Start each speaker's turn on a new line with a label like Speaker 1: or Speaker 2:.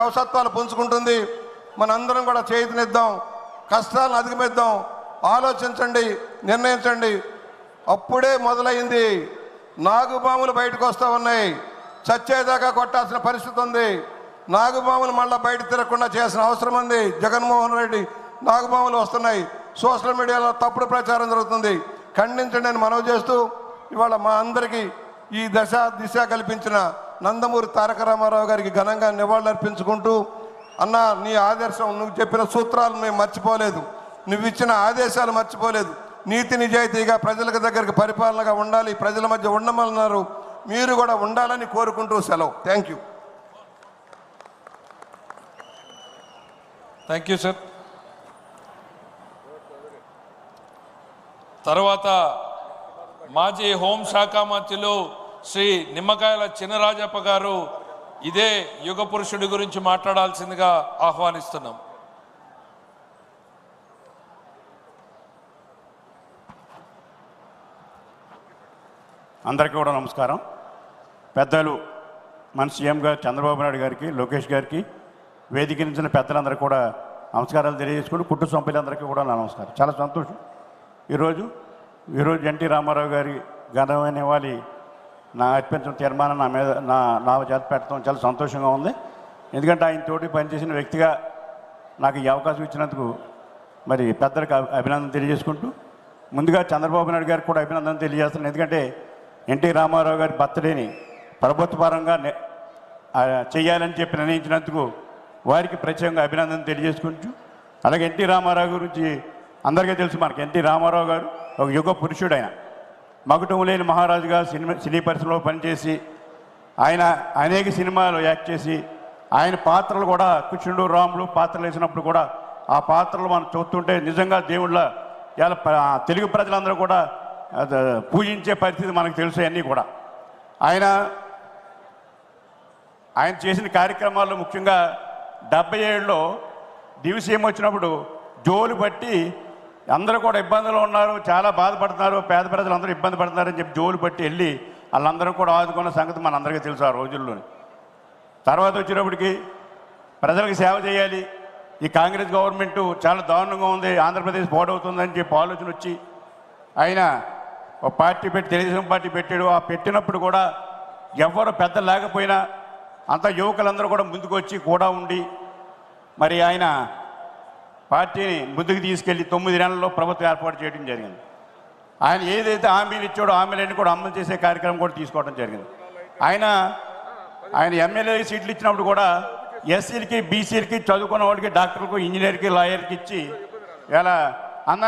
Speaker 1: అవసత్వాలు పుంజుకుంటుంది. మనందరం కూడా చేతినిద్దాం, కష్టాలను అధిగమిద్దాం. ఆలోచించండి, నిర్ణయించండి. అప్పుడే మొదలైంది. నాగుబాములు బయటకు వస్తూ ఉన్నాయి. చచ్చేదాకా కొట్టాల్సిన పరిస్థితి ఉంది. నాగుబాములు మళ్ళీ బయట తిరగకుండా చేసిన అవసరం ఉంది. జగన్మోహన్ రెడ్డి నాగుబాములు వస్తున్నాయి. సోషల్ మీడియాలో తప్పుడు ప్రచారం జరుగుతుంది. ఖండించండి అని మనవి చేస్తూ ఇవాళ మా అందరికీ ఈ దిశ కల్పించిన నందమూరి తారక రామారావు గారికి ఘనంగా నివాళులర్పించుకుంటూ, అన్న నీ ఆదర్శం, నువ్వు చెప్పిన సూత్రాలు మేము మర్చిపోలేదు, నువ్వు ఇచ్చిన ఆదేశాలు మర్చిపోలేదు. నీతి నిజాయితీగా ప్రజలకు దగ్గరికి పరిపాలనగా ఉండాలి, ప్రజల మధ్య ఉండమన్నారు. మీరు కూడా ఉండాలని కోరుకుంటూ సెలవు. Thank you.
Speaker 2: Thank you sir. తర్వాత మాజీ హోంశాఖ మంత్రులు శ్రీ నిమ్మకాయల చినరాజప్ప గారు ఇదే యుగ పురుషుడి గురించి మాట్లాడాల్సిందిగా ఆహ్వానిస్తున్నాం.
Speaker 3: అందరికీ కూడా నమస్కారం. పెద్దలు మన సీఎం గారు చంద్రబాబు నాయుడు గారికి, లోకేష్ గారికి, వేదిక నుంచి పెద్దలందరికీ కూడా నమస్కారాలు తెలియజేసుకుంటూ, కుటుంబ సభ్యులందరికీ కూడా నా నమస్కారం. చాలా సంతోషం. ఈరోజు ఎన్టీ రామారావు గారి ఘనమైన నివాళి నా అర్పించిన తీర్మానం నా చేత పెట్టడం చాలా సంతోషంగా ఉంది. ఎందుకంటే ఆయన తోటి పనిచేసిన వ్యక్తిగా నాకు ఈ అవకాశం ఇచ్చినందుకు మరి పెద్దలకు అభినందన తెలియజేసుకుంటూ, ముందుగా చంద్రబాబు నాయుడు గారికి కూడా అభినందన తెలియజేస్తున్నాను. ఎందుకంటే ఎన్టీ రామారావు గారి బర్త్డేని ప్రభుత్వపరంగా చేయాలని చెప్పి నిర్ణయించినందుకు వారికి ప్రత్యేకంగా అభినందన తెలియజేసుకుంటూ, అలాగే ఎన్టీ రామారావు గురించి అందరికీ తెలుసు. మనకి ఎన్టీ రామారావు గారు ఒక యుగ పురుషుడు. ఆయన మకుటం లేని మహారాజుగా సినీ పరిశ్రమలో పనిచేసి ఆయన అనేక సినిమాలు యాక్ట్ చేసి ఆయన పాత్రలు కూడా కృష్ణుడు రాములు పాత్రలు వేసినప్పుడు కూడా ఆ పాత్రలు మనం చూస్తుంటే నిజంగా దేవుళ్ళ ఇలా తెలుగు ప్రజలందరూ కూడా పూజించే పరిస్థితి మనకు తెలుసు. అన్నీ కూడా ఆయన చేసిన కార్యక్రమాల్లో ముఖ్యంగా 77లో దివిసీమ వచ్చినప్పుడు జోలు పట్టి అందరూ కూడా ఇబ్బందులు ఉన్నారు, చాలా బాధపడుతున్నారు, పేద ప్రజలు అందరూ ఇబ్బంది పడుతున్నారని చెప్పి జోలు పట్టి వెళ్ళి వాళ్ళందరూ కూడా ఆదుకున్న సంగతి మనందరికీ తెలుసు ఆ రోజుల్లోని. తర్వాత వచ్చినప్పటికీ ప్రజలకు సేవ చేయాలి, ఈ కాంగ్రెస్ గవర్నమెంట్ చాలా దారుణంగా ఉంది, ఆంధ్రప్రదేశ్ పాడవుతుందని చెప్పి ఆలోచన వచ్చి ఆయన ఒక పార్టీ పెట్టి తెలుగుదేశం పార్టీ పెట్టాడు. ఆ పెట్టినప్పుడు కూడా ఎవరు పెద్ద లేకపోయినా అంత యువకులందరూ కూడా ముందుకు వచ్చి కూడా ఉండి మరి ఆయన పార్టీని ముందుకు తీసుకెళ్ళి 9 నెలల్లో ప్రభుత్వం ఏర్పాటు చేయడం జరిగింది. ఆయన ఏదైతే హామీలు ఇచ్చాడో హామీలన్నీ కూడా అమలు చేసే కార్యక్రమం కూడా తీసుకోవడం జరిగింది. ఆయన ఎమ్మెల్యే సీట్లు ఇచ్చినప్పుడు కూడా ఎస్సీలకి, బీసీలకి, చదువుకున్న వాడికి, డాక్టర్లకు, ఇంజనీర్కి, లాయర్కి ఇచ్చి ఇలా అందరినీ